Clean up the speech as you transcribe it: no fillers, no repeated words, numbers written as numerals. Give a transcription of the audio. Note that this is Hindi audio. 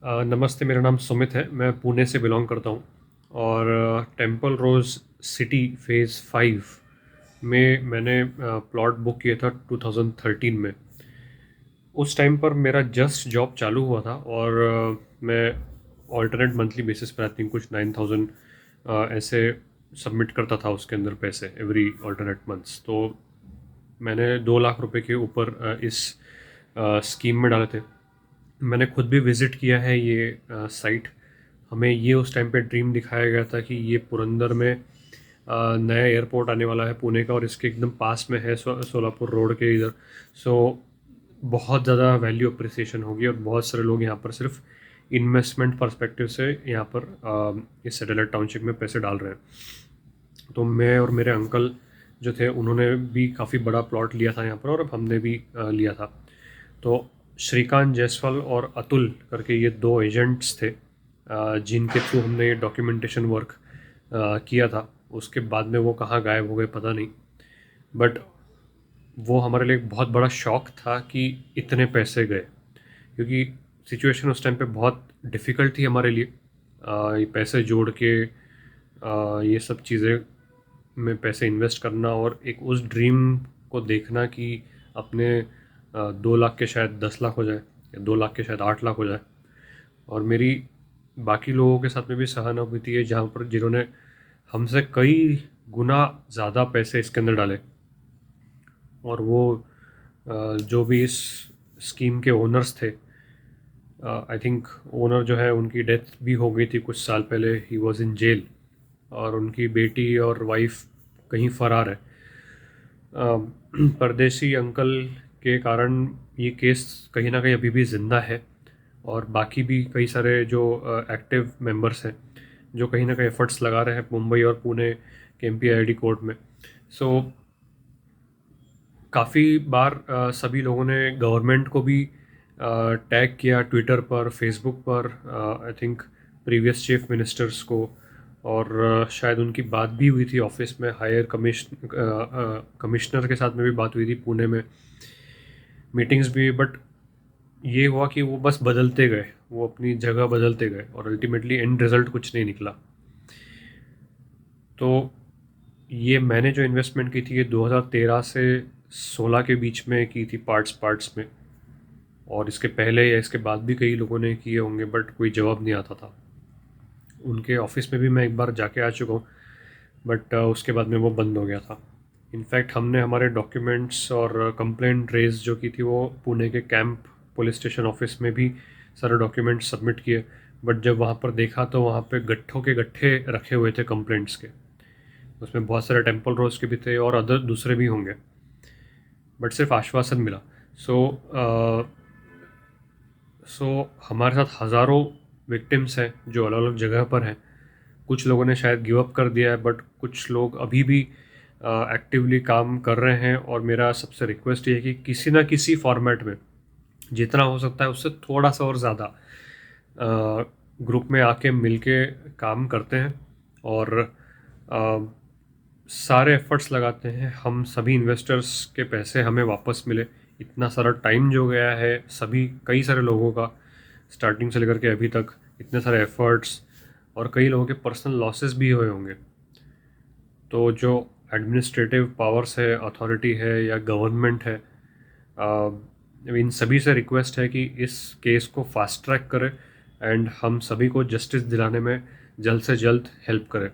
नमस्ते, मेरा नाम सुमित है। मैं पुणे से बिलॉन्ग करता हूँ और टेम्पल रोज़ सिटी फ़ेज़ 5 में मैंने प्लॉट बुक किया था 2013 में। उस टाइम पर मेरा जस्ट जॉब चालू हुआ था और मैं ऑल्टरनेट मंथली बेसिस पर आई थिंक कुछ 9,000 ऐसे सबमिट करता था उसके अंदर पैसे एवरी ऑल्टरनेट मंथ्स। तो मैंने 2 लाख रुपए के ऊपर इस स्कीम में डाले थे। मैंने खुद भी विज़िट किया है ये साइट। हमें ये उस टाइम पे ड्रीम दिखाया गया था कि ये पुरंदर में नया एयरपोर्ट आने वाला है पुणे का, और इसके एकदम पास में है सोलापुर रोड के इधर। सो बहुत ज़्यादा वैल्यू अप्रिसिएशन होगी और बहुत सारे लोग यहाँ पर सिर्फ इन्वेस्टमेंट पर्सपेक्टिव से यहाँ पर इस सैटेलाइट टाउनशिप में पैसे डाल रहे हैं। तो मैं और मेरे अंकल जो थे उन्होंने भी काफ़ी बड़ा प्लॉट लिया था यहाँ पर, और हमने भी लिया था। तो श्रीकांत जायसवाल और अतुल करके ये दो एजेंट्स थे जिनके थ्रू हमने ये डॉक्यूमेंटेशन वर्क किया था। उसके बाद में वो कहाँ गायब हो गए पता नहीं, बट वो हमारे लिए एक बहुत बड़ा शॉक था कि इतने पैसे गए, क्योंकि सिचुएशन उस टाइम पे बहुत डिफ़िकल्ट थी हमारे लिए। ये पैसे जोड़ के ये सब चीज़ें में पैसे इन्वेस्ट करना और एक उस ड्रीम को देखना कि अपने 2 लाख के शायद 10 लाख हो जाए या 2 लाख के शायद 8 लाख हो जाए। और मेरी बाकी लोगों के साथ में भी सहानुभूति है जहाँ पर जिन्होंने हमसे कई गुना ज़्यादा पैसे इसके अंदर डाले। और वो जो भी इस स्कीम के ओनर्स थे, आई थिंक ओनर जो है उनकी डेथ भी हो गई थी कुछ साल पहले। ही वॉज इन जेल और उनकी बेटी और वाइफ कहीं फरार है। परदेसी अंकल के कारण ये केस कहीं ना कहीं अभी भी ज़िंदा है, और बाकी भी कई सारे जो एक्टिव मेंबर्स हैं जो कहीं ना कहीं एफर्ट्स लगा रहे हैं मुंबई और पुणे के एमपीआईडी कोर्ट में। सो काफ़ी बार सभी लोगों ने गवर्नमेंट को भी टैग किया ट्विटर पर, फेसबुक पर, I think previous chief ministers को। और शायद उनकी बात भी हुई थी ऑफिस में, हायर कमिश्नर के साथ में भी बात हुई थी पुणे में, मीटिंग्स भी। बट ये हुआ कि वो बस बदलते गए, वो अपनी जगह बदलते गए और अल्टीमेटली एंड रिजल्ट कुछ नहीं निकला। तो ये मैंने जो इन्वेस्टमेंट की थी ये 2013 से 16 के बीच में की थी, पार्ट्स पार्ट्स में। और इसके पहले या इसके बाद भी कई लोगों ने किए होंगे, बट कोई जवाब नहीं आता था। उनके ऑफिस में भी मैं एक बार जाके आ चुका हूँ, बट उसके बाद में वो बंद हो गया था। इनफैक्ट हमने हमारे डॉक्यूमेंट्स और कंप्लेंट रेज जो की थी वो पुणे के कैंप पुलिस स्टेशन ऑफिस में भी सारे डॉक्यूमेंट्स सबमिट किए। बट जब वहाँ पर देखा तो वहाँ पे गट्ठों के गट्ठे रखे हुए थे कंप्लेंट्स के। उसमें बहुत सारे टेम्पल रोज के भी थे और अदर दूसरे भी होंगे, बट सिर्फ आश्वासन मिला। सो सो हमारे साथ हज़ारों विक्टिम्स हैं जो अलग अलग जगह पर हैं। कुछ लोगों ने शायद गिव अप कर दिया है, बट कुछ लोग अभी भी एक्टिवली काम कर रहे हैं। और मेरा सबसे रिक्वेस्ट ये है कि किसी ना किसी फॉर्मेट में जितना हो सकता है उससे थोड़ा सा और ज़्यादा ग्रुप में आके मिल के काम करते हैं और अ, सारे एफर्ट्स लगाते हैं हम सभी इन्वेस्टर्स के पैसे हमें वापस मिले। इतना सारा टाइम जो गया है सभी कई सारे लोगों का, स्टार्टिंग से लेकर के अभी तक इतने सारे एफर्ट्स, और कई लोगों के पर्सनल लॉसेस भी हुए होंगे। तो जो एडमिनिस्ट्रेटिव पावर्स है, अथॉरिटी है या गवर्नमेंट है, इन सभी से रिक्वेस्ट है कि इस केस को फास्ट ट्रैक करें एंड हम सभी को जस्टिस दिलाने में जल्द से जल्द हेल्प करें।